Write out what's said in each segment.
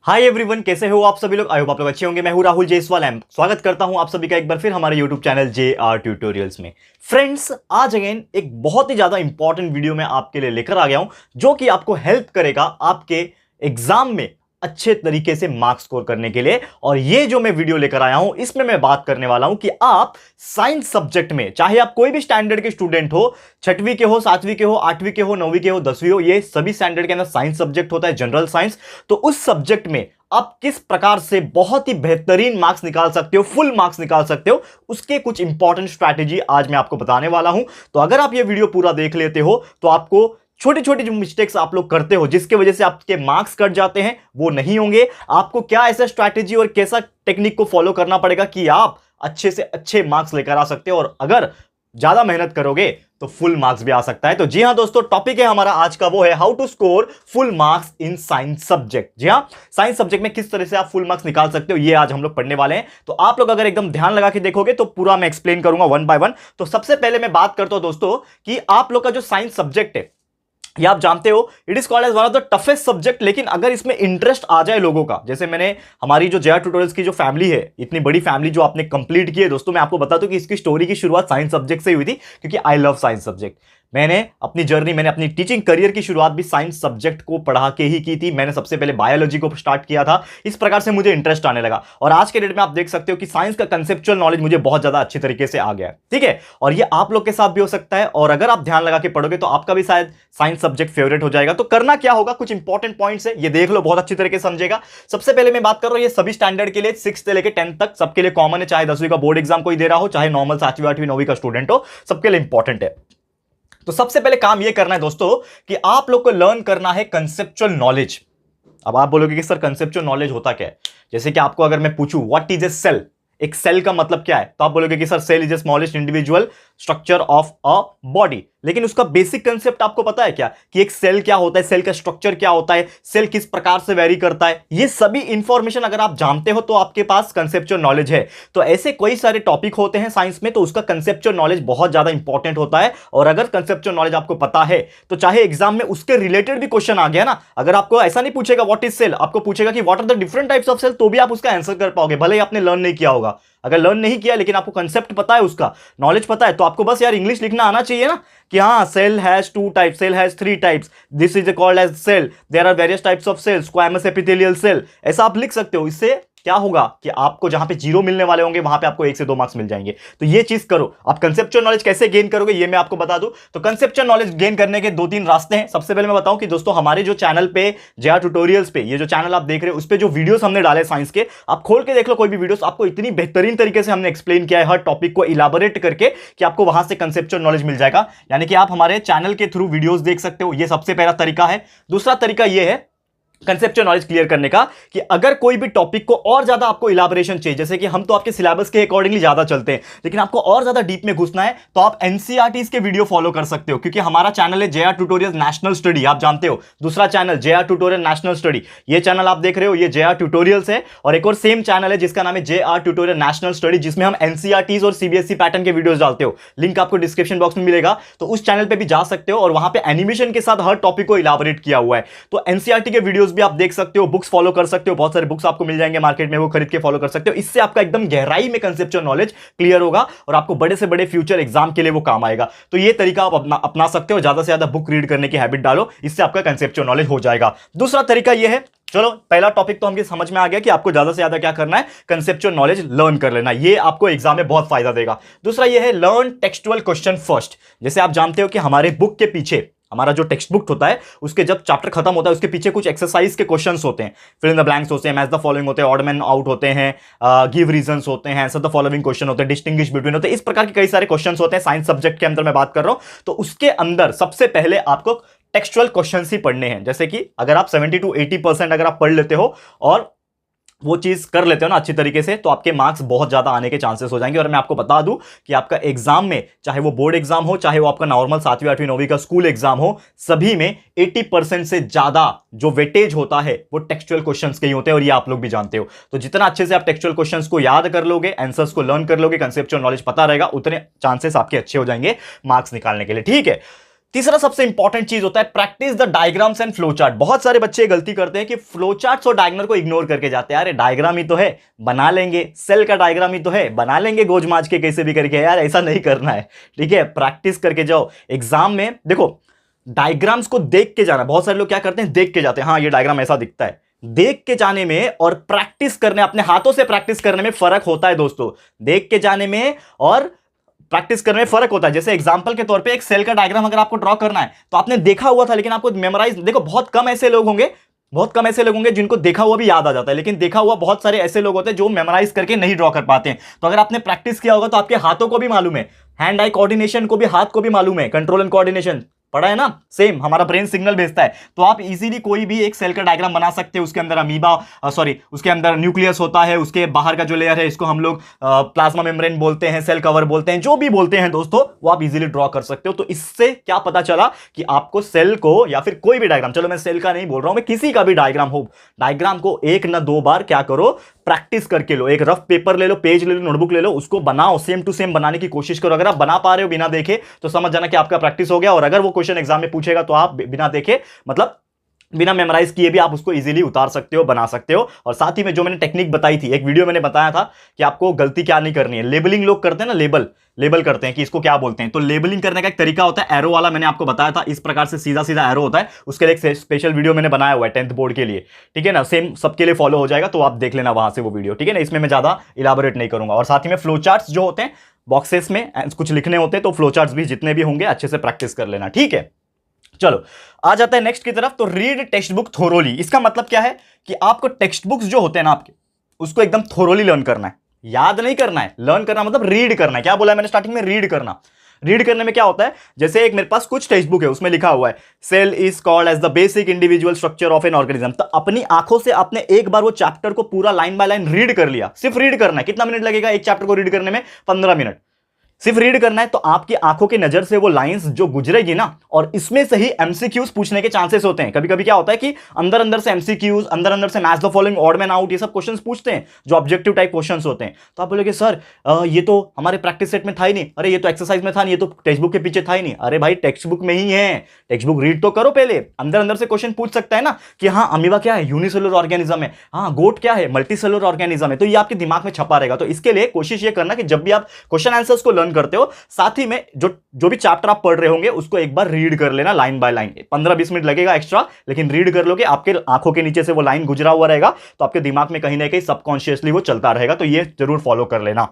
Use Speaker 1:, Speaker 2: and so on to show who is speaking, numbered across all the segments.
Speaker 1: Hi everyone, कैसे हो आप सभी लोग। आई होप आप लोग अच्छे होंगे। मैं हूं राहुल जयसवाल। स्वागत करता हूं आप सभी का एक बार फिर हमारे यूट्यूब चैनल JR ट्यूटोरियल्स में। फ्रेंड्स, आज अगेन एक बहुत ही ज्यादा इंपॉर्टेंट वीडियो मैं आपके लिए लेकर आ गया हूं, जो कि आपको हेल्प करेगा आपके एग्जाम में अच्छे तरीके से मार्क्स स्कोर करने के लिए। और ये जो मैं वीडियो लेकर आया हूं, इसमें मैं बात करने वाला हूं कि आप साइंस सब्जेक्ट में, चाहे आप कोई भी स्टैंडर्ड के स्टूडेंट हो, 6वीं के हो, 7वीं के हो, 8वीं के हो, 9वीं के हो, 10वीं हो, ये सभी स्टैंडर्ड के अंदर साइंस सब्जेक्ट होता है, जनरल साइंस। तो उस सब्जेक्ट में आप किस प्रकार से बहुत ही बेहतरीन मार्क्स निकाल सकते हो, फुल मार्क्स निकाल सकते हो, उसके कुछ इंपॉर्टेंट स्ट्रैटेजी आज मैं आपको बताने वाला हूं। तो अगर आप ये वीडियो पूरा देख लेते हो तो आपको छोटी छोटी जो मिस्टेक्स आप लोग करते हो, जिसके वजह से आपके मार्क्स कट जाते हैं, वो नहीं होंगे। आपको क्या ऐसा स्ट्रैटेजी और कैसा टेक्निक को फॉलो करना पड़ेगा कि आप अच्छे से अच्छे मार्क्स लेकर आ सकते हो, और अगर ज्यादा मेहनत करोगे तो फुल मार्क्स भी आ सकता है। तो जी हां दोस्तों, टॉपिक है हमारा आज का, वो है how to score full marks in science subject. जी हां, साइंस सब्जेक्ट में किस तरह से आप फुल मार्क्स निकाल सकते हो, ये आज हम लोग पढ़ने वाले हैं। तो आप लोग अगर एकदम ध्यान लगा के देखोगे तो पूरा मैं एक्सप्लेन करूंगा वन बाय वन। तो सबसे पहले मैं बात करता हूं दोस्तों कि आप लोग का जो साइंस सब्जेक्ट है, ये आप जानते हो it is called as one of the toughest subject. लेकिन अगर इसमें इंटरेस्ट आ जाए लोगों का, जैसे मैंने हमारी जो JR ट्यूटोरियल्स की जो फैमिली है, इतनी बड़ी फैमिली जो आपने कंप्लीट की है दोस्तों, मैं आपको बता दूं कि इसकी स्टोरी की शुरुआत साइंस सब्जेक्ट से हुई थी, क्योंकि आई लव साइंस सब्जेक्ट। मैंने अपनी टीचिंग करियर की शुरुआत भी साइंस सब्जेक्ट को पढ़ा के ही की थी। मैंने सबसे पहले बायोलॉजी को स्टार्ट किया था, इस प्रकार से मुझे इंटरेस्ट आने लगा। और आज के डेट में आप देख सकते हो कि साइंस का कंसेप्चुअल नॉलेज मुझे बहुत ज्यादा अच्छी तरीके से आ गया है, ठीक है। और ये आप लोग के साथ भी हो सकता है, और अगर आप ध्यान लगा के पढ़ोगे तो आपका भी शायद साइंस सब्जेक्ट फेवरेट हो जाएगा। तो करना क्या होगा, कुछ इंपॉर्टेंट पॉइंट्स है, ये देख लो, बहुत अच्छी तरीके से समझेगा। सबसे पहले मैं बात कर रहा हूं, ये सभी स्टैंडर्ड के लिए 6 से लेकर 10 तक सबके लिए कॉमन है, चाहे 10वीं का बोर्ड एग्जाम कोई दे रहा हो, चाहे नॉर्मल 7वीं 8वीं 9वीं का स्टूडेंट हो, सबके लिए इंपॉर्टेंट है। तो सबसे पहले काम यह करना है दोस्तों कि आप लोग को लर्न करना है कंसेप्चुअल नॉलेज। अब आप बोलोगे कि सर कंसेप्चुअल नॉलेज होता क्या है। जैसे कि आपको अगर मैं पूछूं व्हाट इज ए सेल, एक सेल का मतलब क्या है, तो आप बोलोगे कि sir cell is a smallest individual structure of a body. लेकिन उसका बेसिक कंसेप्ट आपको पता है क्या, कि एक सेल क्या होता है, सेल का स्ट्रक्चर क्या होता है, सेल किस प्रकार से वेरी करता है, ये सभी इंफॉर्मेशन अगर आप जानते हो तो आपके पास कंसेप्चुअल नॉलेज है। तो ऐसे कई सारे टॉपिक होते हैं साइंस में, तो उसका कंसेप्चुअल नॉलेज बहुत ज्यादा इंपॉर्टेंट होता है। और अगर कंसेप्चुअल नॉलेज आपको पता है तो चाहे एग्जाम में उसके रिलेटेड भी क्वेश्चन आ गया ना, अगर आपको ऐसा नहीं पूछेगा व्हाट इज सेल, आपको पूछेगा कि what are the different types of cell, तो भी आप उसका आंसर कर पाओगे, भले ही आपने लर्न नहीं किया होगा। अगर लर्न नहीं किया लेकिन आपको कंसेप्ट पता है, उसका नॉलेज पता है, तो आपको बस यार इंग्लिश लिखना आना चाहिए ना, कि हाँ cell has 2 types, cell has 3 types, this is called as cell, there are various types of cell, squamous epithelial cell, ऐसा आप लिख सकते हो। इससे क्या होगा कि आपको जहां पे 0 मिलने वाले होंगे वहां पे आपको 1 से 2 मार्क्स मिल जाएंगे। तो ये चीज करो। आप कंसेप्चुअल नॉलेज कैसे गेन करोगे ये मैं आपको बता दूं। तो कंसेप्चुअल नॉलेज गेन करने के 2-3 रास्ते हैं। सबसे पहले मैं बताऊं कि दोस्तों हमारे जो चैनल पे JR ट्यूटोरियल्स पे, ये जो चैनल आप देख रहे हो, उस पे जो वीडियोस हमने डाले साइंस के, आप खोल के देख लो कोई भी वीडियोस, आपको इतनी बेहतरीन तरीके से हमने एक्सप्लेन किया है हर टॉपिक को इलाबोरेट करके, कि आपको वहां से कंसेप्चुअल नॉलेज मिल जाएगा। यानी कि आप हमारे चैनल के थ्रू वीडियोस देख सकते हो, ये सबसे पहला तरीका है। दूसरा तरीका यह है कंसेप्चुअल नॉलेज क्लियर करने का, कि अगर कोई भी टॉपिक को और ज्यादा आपको इलाबोरेशन चाहिए, जैसे कि हम तो आपके सिलेबस के अकॉर्डिंगली ज्यादा चलते हैं, लेकिन आपको और ज्यादा डीप में घुसना है, तो आप NCERTs के वीडियो फॉलो कर सकते हो, क्योंकि हमारा चैनल है JR ट्यूटोरियल्स नेशनल स्टडी, आप जानते हो। दूसरा channel JR tutorial national study, ये चैनल आप देख रहे हो, ये JR ट्यूटोरियल्स है। और एक और सेम चैनल है जिसका नाम है JR ट्यूटोरियल नेशनल स्टडी, जिसमें हम NCERTs और CBSE पैटर्न के वीडियोस डालते हो। लिंक आपको डिस्क्रिप्शन बॉक्स में मिलेगा, तो उस चैनल पे भी जा सकते हो, और वहां पे एनिमेशन के साथ हर टॉपिक को इलाबोरेट किया हुआ है। तो NCERT के वीडियोस भी आप देख सकते हो, बुक्स फॉलो कर सकते हो, बहुत सारे बुक्स आपको मिल जाएंगे मार्केट में, वो खरीद के फॉलो कर सकते हो। इससे आपका एकदम गहराई में कंसेप्चुअल नॉलेज क्लियर होगा, और आपको बड़े से बड़े फ्यूचर एग्जाम के लिए वो काम आएगा। तो ये तरीका आप अपना सकते हो, ज्यादा से ज्यादा बुक रीड करने की हैबिट डालो, इससे आपका कंसेप्चुअल नॉलेज हो जाएगा। दूसरा तरीका ये है, चलो पहला टॉपिक तो हमको समझ में आ गया कि आपको ज्यादा से ज्यादा क्या करना है, कंसेप्चुअल नॉलेज लर्न कर लेना, ये आपको एग्जाम में बहुत फायदा देगा। दूसरा ये है लर्न टेक्सचुअल क्वेश्चन फर्स्ट। जैसे आप जानते हो कि हमारे बुक के पीछे, हमारा जो टेक्स्ट बुक होता है, उसके जब चैप्टर खत्म होता है उसके पीछे कुछ एक्सरसाइज के क्वेश्चंस होते हैं, फिल इन द ब्लैंक्स होते हैं, मैच द फॉलोइंग होते हैं, ऑड मैन आउट होते हैं, गिव रीजंस होते हैं, आंसर द फॉलोइंग क्वेश्चन होते हैं, डिस्टिंग्विश बिटवीन होते हैं, इस प्रकार के कई सारे क्वेश्चंस होते हैं साइंस सब्जेक्ट के अंदर मैं बात कर रहा हूं। तो उसके अंदर सबसे पहले आपको टेक्सचुअल क्वेश्चंस ही पढ़ने हैं। जैसे कि अगर आप 70 to 80% अगर आप पढ़ लेते हो और वो चीज कर लेते हो ना अच्छी तरीके से, तो आपके मार्क्स बहुत ज्यादा आने के चांसेस हो जाएंगे। और मैं आपको बता दूं कि आपका एग्जाम में, चाहे वो बोर्ड एग्जाम हो, चाहे वो आपका नॉर्मल 7वीं 8वीं 9वीं का स्कूल एग्जाम हो, सभी में 80% से ज्यादा जो वेटेज होता है वो टेक्सचुअल क्वेश्चंस के ही होते हैं, और ये आप लोग भी जानते हो। तो जितना अच्छे से आप टेक्सचुअल क्वेश्चंस को याद कर लोगे, आंसर्स को लर्न कर लोगे, कंसेप्चुअल नॉलेज पता रहेगा, उतने चांसेस आपके अच्छे हो जाएंगे मार्क्स निकालने के लिए, ठीक है। तीसरा सबसे इंपॉर्टेंट चीज होता है practice the diagrams and flow chart. बहुत सारे बच्चे गलती करते हैं कि फ्लो चार्ट्स और डायग्राम को इग्नोर करके जाते हैं। अरे डायग्राम ही तो है, बना लेंगे। सेल का डायग्राम ही तो है, बना लेंगे गोज माज के कैसे भी करके। यार ऐसा नहीं करना है, ठीक है। प्रैक्टिस करके जाओ। एग्जाम में देखो डायग्राम्स को देख के जाना। बहुत सारे लोग क्या करते हैं, देख के जाते हैं, हाँ ये डायग्राम ऐसा दिखता है। देख के जाने में और प्रैक्टिस करने, अपने हाथों से प्रैक्टिस करने में फर्क होता है दोस्तों। देख के जाने में और प्रैक्टिस करने में फर्क होता है। जैसे एग्जांपल के तौर पे एक सेल का डायग्राम अगर आपको ड्रॉ करना है तो आपने देखा हुआ था लेकिन आपको मेमोराइज, देखो बहुत कम ऐसे लोग होंगे जिनको देखा हुआ भी याद आ जाता है, लेकिन देखा हुआ बहुत सारे ऐसे लोग होते हैं जो मेमोराइज करके नहीं ड्रॉ कर पाते हैं। तो अगर आपने प्रैक्टिस किया होगा तो आपके हाथों को भी मालूम है, हैंड आई कोऑर्डिनेशन को भी, हाथ को भी मालूम है, कंट्रोल एंड कोऑर्डिनेशन पढ़ा है ना, सेम हमारा ब्रेन सिग्नल भेजता है। तो आप इजीली कोई भी एक सेल का डायग्राम बना सकते हैं। उसके अंदर अमीबा उसके अंदर न्यूक्लियस होता है, उसके बाहर का जो लेयर है इसको हम लोग प्लाज्मा मेम्ब्रेन बोलते हैं, सेल कवर बोलते हैं, जो भी बोलते हैं दोस्तों, वो आप इजीली ड्रॉ कर सकते हो। तो इससे क्या पता चला कि आपको सेल को या फिर कोई भी डायग्राम, चलो मैं सेल का नहीं बोल रहा हूं, मैं किसी का भी डायग्राम हो, डायग्राम को एक ना दो बार क्या करो, प्रैक्टिस करके लो। एक रफ पेपर ले लो, पेज ले लो, नोटबुक ले लो, उसको बनाओ, सेम टू सेम बनाने की कोशिश करो। अगर आप बना पा रहे हो बिना देखे तो समझ जाना कि आपका प्रैक्टिस हो गया। और अगर वो क्वेश्चन एग्जाम में पूछेगा तो आप बिना देखे, मतलब बिना मेमोराइज किए भी आप उसको इजीली उतार सकते हो, बना सकते हो। और साथ ही में जो मैंने टेक्निक बताई थी, एक वीडियो मैंने बताया था कि आपको गलती क्या नहीं करनी है। लेबलिंग लोग करते हैं ना, लेबल करते हैं कि इसको क्या बोलते हैं। तो लेबलिंग करने का एक तरीका होता है, एरो वाला, मैंने आपको बताया था। इस प्रकार से सीधा सीधा एरो होता है, उसके लिए एक स्पेशल वीडियो मैंने बनाया हुआ है 10th बोर्ड के लिए, ठीक है ना। सेम सबके लिए फॉलो हो जाएगा, तो आप देख लेना वहां से वो वीडियो, ठीक है ना। इसमें मैं ज्यादा इलाबोरेट नहीं करूंगा। और साथ ही में फ्लो चार्ट्स जो होते हैं, बॉक्सेस में कुछ लिखने होते हैं, तो फ्लो चार्ट्स भी जितने भी होंगे अच्छे से प्रैक्टिस कर लेना, ठीक है। चलो आ जाता है नेक्स्ट की तरफ। तो रीड टेक्स्ट बुक थोरोली, इसका मतलब क्या है कि आपको टेक्स्ट बुक्स जो होते हैं ना आपके, उसको एकदम थोरोली लर्न करना है। याद नहीं करना है, लर्न करना मतलब रीड करना है। क्या बोला मैंने स्टार्टिंग में, रीड करना। रीड करने में क्या होता है, जैसे एक मेरे पास कुछ टेक्स्ट बुक है, उसमें लिखा हुआ है cell is called as the basic individual structure of an organism. तो अपनी आंखों से आपने एक बार वो चैप्टर को पूरा लाइन बाय लाइन रीड कर लिया। सिर्फ रीड करना है। कितना मिनट लगेगा एक चैप्टर को रीड करने में? 15 मिनट। सिर्फ रीड करना है। तो आपकी आंखों की नजर से वो लाइंस जो गुजरेगी ना, और इसमें से ही एमसीक्यूज पूछने के चांसेस होते हैं। कभी कभी क्या होता है कि अंदर अंदर से एमसीक्यूज, अंदर अंदर से match the following, odd man out, ये सब क्वेश्चंस पूछते हैं जो ऑब्जेक्टिव टाइप क्वेश्चंस होते हैं। तो आप बोलोगे सर ये तो हमारे प्रैक्टिस सेट में था ही नहीं, अरे ये तो एक्सरसाइज में था नहीं, ये तो टेक्स्ट बुक के पीछे था ही नहीं। अरे भाई टेक्स्ट बुक में ही है, टेक्स्ट बुक रीड तो करो पहले। अंदर अंदर से क्वेश्चन पूछ सकता है ना कि हाँ अमीबा क्या है, यूनिसेलुलर ऑर्गेनिज्म है, हाँ गोट क्या है, मल्टीसेलुलर ऑर्गेनिज्म है। तो ये आपके दिमाग में छपा रहेगा। तो इसके लिए कोशिश ये करना कि जब भी आप क्वेश्चन आंसर्स को लर्न करते हो, साथ ही में जो भी चैप्टर आप पढ़ रहे होंगे उसको एक बार रीड कर लेना लाइन बाय लाइन। 15-20 मिनट लगेगा एक्स्ट्रा, लेकिन रीड कर लोगे, आपके आंखों के नीचे से वो लाइन गुजरा हुआ रहेगा, तो आपके दिमाग में कहीं ना कहीं सबकॉन्शियसली वो चलता रहेगा। तो ये जरूर फॉलो कर लेना,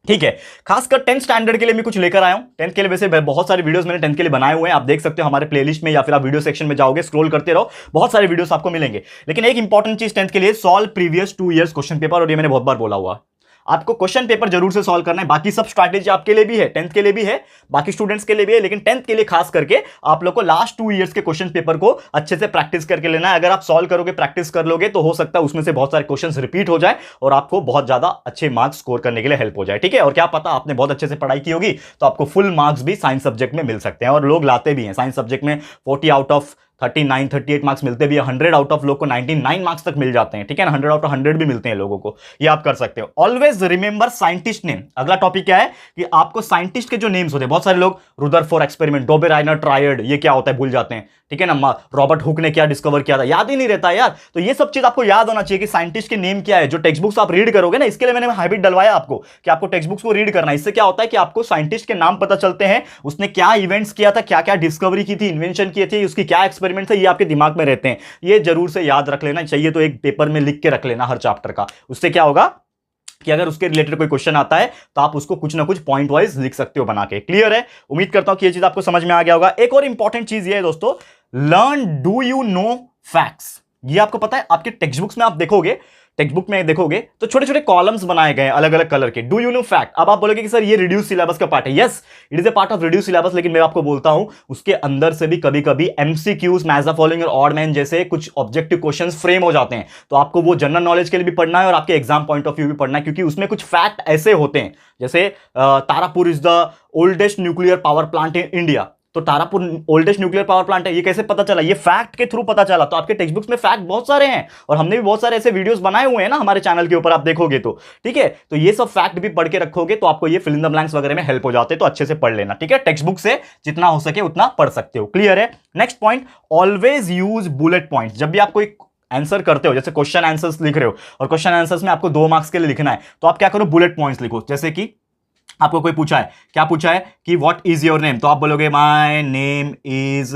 Speaker 1: ठीक है। खासकर 10th स्टैंडर्ड के लिए मैं कुछ लेकर आया हूं। 10th के लिए वैसे बहुत सारे वीडियोस मैंने 10th के लिए बनाए हुए हैं, आप देख सकते हो हमारे प्लेलिस्ट में, या फिर आप वीडियो सेक्शन में जाओगे, स्क्रॉल करते रहो, बहुत सारे वीडियोस आपको मिलेंगे। लेकिन एक इंपॉर्टेंट चीज 10th के लिए, solve previous 2 years question paper. और ये मैंने बहुत बार बोला हुआ, आपको क्वेश्चन पेपर जरूर से सॉल्व करना है। बाकी सब स्ट्रैटेजी आपके लिए भी है, 10th के लिए भी है, बाकी स्टूडेंट्स के लिए भी है, लेकिन 10th के लिए खास करके आप लोग को लास्ट 2 इयर्स के क्वेश्चन पेपर को अच्छे से प्रैक्टिस करके लेना है। अगर आप सॉल्व करोगे, प्रैक्टिस कर लोगे, तो हो सकता है उसमें से बहुत सारे क्वेश्चंस रिपीट हो जाए और आपको बहुत ज्यादा अच्छे मार्क्स स्कोर करने के लिए हेल्प हो जाए, ठीक है। और क्या पता आपने बहुत अच्छे से पढ़ाई की होगी तो आपको फुल मार्क्स भी साइंस सब्जेक्ट में मिल सकते हैं, और लोग लाते भी हैं। साइंस सब्जेक्ट में 40 आउट ऑफ 39, 38 मार्क्स मिलते भी है। 100 आउट ऑफ लोग को 99 मार्क्स तक मिल जाते हैं, ठीक है ना। 100 आउट ऑफ 100 भी मिलते हैं लोगों को, ये आप कर सकते हो। Always remember scientist name. अगला टॉपिक क्या है कि आपको साइंटिस्ट के जो नेम्स होते हैं, बहुत सारे लोग रुदरफोर्ड एक्सपेरिमेंट, डोबेराइनर ट्रायड, ये क्या होता है भूल जाते हैं, ठीक है ना। रॉबर्ट हुक ने क्या डिस्कवर किया था, याद ही नहीं रहता यार। तो ये सब चीज आपको याद होना चाहिए कि साइंटिस्ट के नेम क्या है। जो टेक्स्ट बुक्स आप रीड करोगे ना, इसके लिए मैंने हैबिट डलवाया आपको कि आपको टेक्स्ट बुक्स को रीड करना है। इससे क्या होता है कि आपको साइंटिस्ट के नाम पता चलते हैं, उसने क्या इवेंट्स किया था, क्या क्या डिस्कवरी की थी, इन्वेंशन किए थे, उसकी क्या एक्सपेरिमेंट थे, ये आपके दिमाग में रहते हैं। ये जरूर से याद रख लेना चाहिए, तो एक पेपर में लिख के रख लेना हर चैप्टर का। उससे क्या होगा कि अगर उसके रिलेटेड कोई क्वेश्चन आता है तो आप उसको कुछ ना कुछ पॉइंट वाइज लिख सकते हो बना के। क्लियर है? उम्मीद करता हूं कि ये चीज आपको समझ में आ गया होगा। एक और इंपॉर्टेंट चीज ये है दोस्तों, learn do you know facts. ये आपको पता है, आपके टेक्स्ट बुक्स में आप देखोगे, टेक्स्ट बुक में देखोगे तो छोटे छोटे कॉलम्स बनाए गए अलग अलग कलर के, डू यू नो फैक्ट। अब आप बोलोगे कि सर ये रिड्यूस सिलेबस का पार्ट है। Yes, it is a part of reduce syllabus, लेकिन मैं आपको बोलता हूं उसके अंदर से भी कभी कभी एमसीक्यूज, मैच द फॉलोइंग और ऑड मैन जैसे कुछ ऑब्जेक्टिव क्वेश्चंस फ्रेम हो जाते हैं। तो आपको वो जनरल नॉलेज के लिए भी पढ़ना है और आपके एग्जाम पॉइंट ऑफ व्यू भी पढ़ना है, क्योंकि उसमें कुछ फैक्ट ऐसे होते हैं, जैसे Tarapur is the oldest nuclear power plant in India. तो Tarapur oldest nuclear power plant है। ये कैसे पता चला? ये फैक्ट के थ्रू पता चला। तो आपके टेक्स्ट बुक्स में फैक्ट बहुत सारे हैं और हमने भी बहुत सारे ऐसे वीडियोस बनाए हुए हैं ना हमारे चैनल के ऊपर, आप देखोगे तो। ठीक है, तो ये सब फैक्ट भी पढ़ के रखोगे तो आपको ये फिल इन द ब्लैंक्स वगैरह में हेल्प हो जाते हैं, तो अच्छे से पढ़ लेना। ठीक है, टेक्स्ट बुक से जितना हो सके उतना पढ़ सकते हो। क्लियर है? Next point, always use bullet points. जब भी आप कोई आंसर करते हो, जैसे क्वेश्चन आंसर्स लिख रहे हो और क्वेश्चन आंसर्स में आपको 2 मार्क्स के लिए लिखना है, तो आप क्या करो, बुलेट पॉइंट्स लिखो। जैसे कि आपको कोई पूछा है, क्या पूछा है कि व्हाट इज योर नेम, तो आप बोलोगे my name is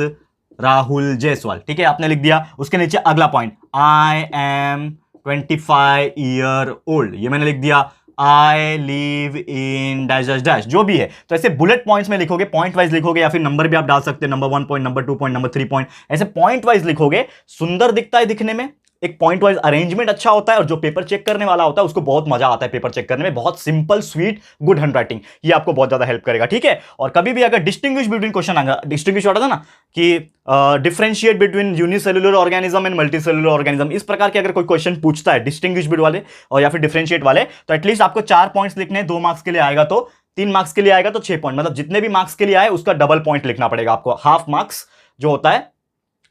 Speaker 1: Rahul Jaiswal. ठीक है, आपने लिख दिया। उसके नीचे अगला point, I am 25 year old, ये मैंने लिख दिया। I live in dash dash dash, जो भी है। तो ऐसे बुलेट पॉइंट्स में लिखोगे, पॉइंट वाइज लिखोगे, या फिर नंबर भी आप डाल सकते हैं, number 1 point, number 2 point, number 3 point, ऐसे पॉइंट वाइज लिखोगे। सुंदर दिखता है दिखने में, एक पॉइंट वाइज अरेंजमेंट अच्छा होता है, और जो पेपर चेक करने वाला होता है उसको बहुत मजा आता है पेपर चेक करने में। बहुत सिंपल, स्वीट, गुड हैंडराइटिंग, ये आपको बहुत ज्यादा हेल्प करेगा। ठीक है, और कभी भी अगर डिस्टिंग्विश बिटवीन क्वेश्चन आएगा, डिस्टिंग्विश होता था ना कि differentiate between unicellular organism and multicellular organism, इस प्रकार के अगर कोई क्वेश्चन पूछता है डिस्टिंग्विश बिट वाले और या फिर डिफरेंशिएट वाले, तो एटलीस्ट आपको 4 पॉइंट्स लिखने हैं। 2 मार्क्स के लिए आएगा तो 3 मार्क्स के लिए आएगा तो 6 पॉइंट, मतलब जितने भी मार्क्स के लिए आए उसका डबल पॉइंट लिखना पड़ेगा आपको। हाफ मार्क्स जो होता है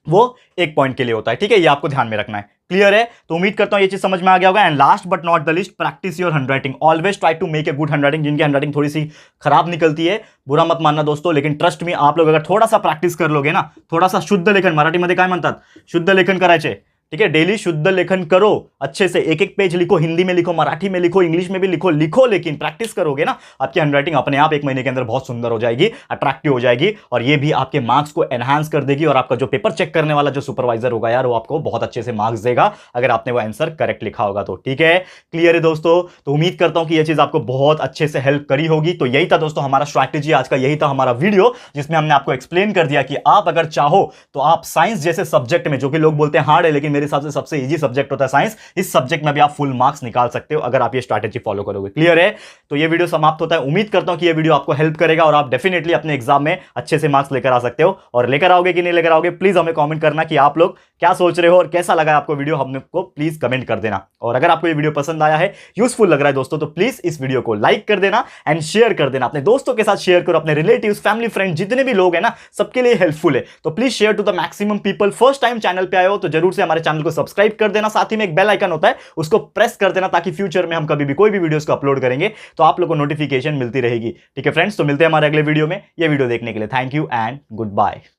Speaker 1: वो 1 पॉइंट के लिए होता है। ठीक है, ये आपको ध्यान में रखना है। क्लियर है? तो उम्मीद करता हूं ये चीज समझ में आ गया होगा। And last but not the least, practise your handwriting. Always try to make a good handwriting. जिनकी हैंडराइटिंग थोड़ी सी खराब निकलती है, बुरा मत मानना दोस्तों, लेकिन ट्रस्ट में आप लोग अगर थोड़ा सा प्रैक्टिस कर लोगे ना, थोड़ा सा शुद्ध लेखन, मराठीमध्ये काय म्हणतात, शुद्ध लेखन करायचे। ठीक है, डेली शुद्ध लेखन करो, अच्छे से एक एक पेज लिखो, हिंदी में लिखो, मराठी में लिखो, इंग्लिश में भी लिखो, लेकिन प्रैक्टिस करोगे ना, आपकी हैंडराइटिंग अपने आप 1 महीने के अंदर बहुत सुंदर हो जाएगी, अट्रैक्टिव हो जाएगी, और ये भी आपके मार्क्स को एनहांस कर देगी। और आपका जो पेपर चेक करने वाला जो सुपरवाइजर होगा यार, वो आपको बहुत अच्छे से मार्क्स देगा अगर आपने वो आंसर करेक्ट लिखा होगा तो। ठीक है, क्लियर है दोस्तों? तो उम्मीद करता हूं कि यह चीज आपको बहुत अच्छे से हेल्प करी होगी। तो यही था दोस्तों हमारा स्ट्रैटेजी आज का, यही था हमारा वीडियो, जिसमें हमने आपको एक्सप्लेन कर दिया कि आप अगर चाहो तो आप साइंस जैसे सब्जेक्ट में, जो कि लोग बोलते हैं हार्ड है, लेकिन मेरे हिसाब से सबसे इजी सब्जेक्ट होता है साइंस, इस सब्जेक्ट में भी आप फुल मार्क्स निकाल सकते हो अगर आप ये स्ट्रैटेजी फॉलो करोगे। क्लियर है? तो ये वीडियो समाप्त होता है। उम्मीद करता हूं कि ये वीडियो आपको हेल्प करेगा और आप डेफिनेटली अपने एग्जाम में अच्छे से मार्क्स लेकर आ सकते हो। और लेकर आओगे कि नहीं लेकर आओगे, प्लीज हमें कमेंट करना कि आप लोग क्या सोच रहे हो और कैसा लगा आपको वीडियो, हमको प्लीज कमेंट कर देना। और अगर आपको ये वीडियो पसंद आया है, यूजफुल लग रहा है दोस्तों, तो प्लीज इस वीडियो को लाइक कर देना एंड शेयर कर देना, अपने दोस्तों के साथ शेयर करो, अपने रिलेटिव्स, फैमिली, फ्रेंड, जितने भी लोग हैं ना, सबके लिए हेल्पफुल है। तो please share to the maximum people. First time channel पे आए हो तो जरूर से हमारे चैनल को सब्सक्राइब कर देना, साथ ही में एक बेल आइकन होता है उसको प्रेस कर देना, ताकि फ्यूचर में हम कभी भी कोई भी वीडियोस को अपलोड करेंगे तो आप लोगों को नोटिफिकेशन मिलती रहेगी। ठीक है फ्रेंड्स, तो मिलते हैं हमारे अगले वीडियो में। ये वीडियो देखने के लिए thank you and good bye.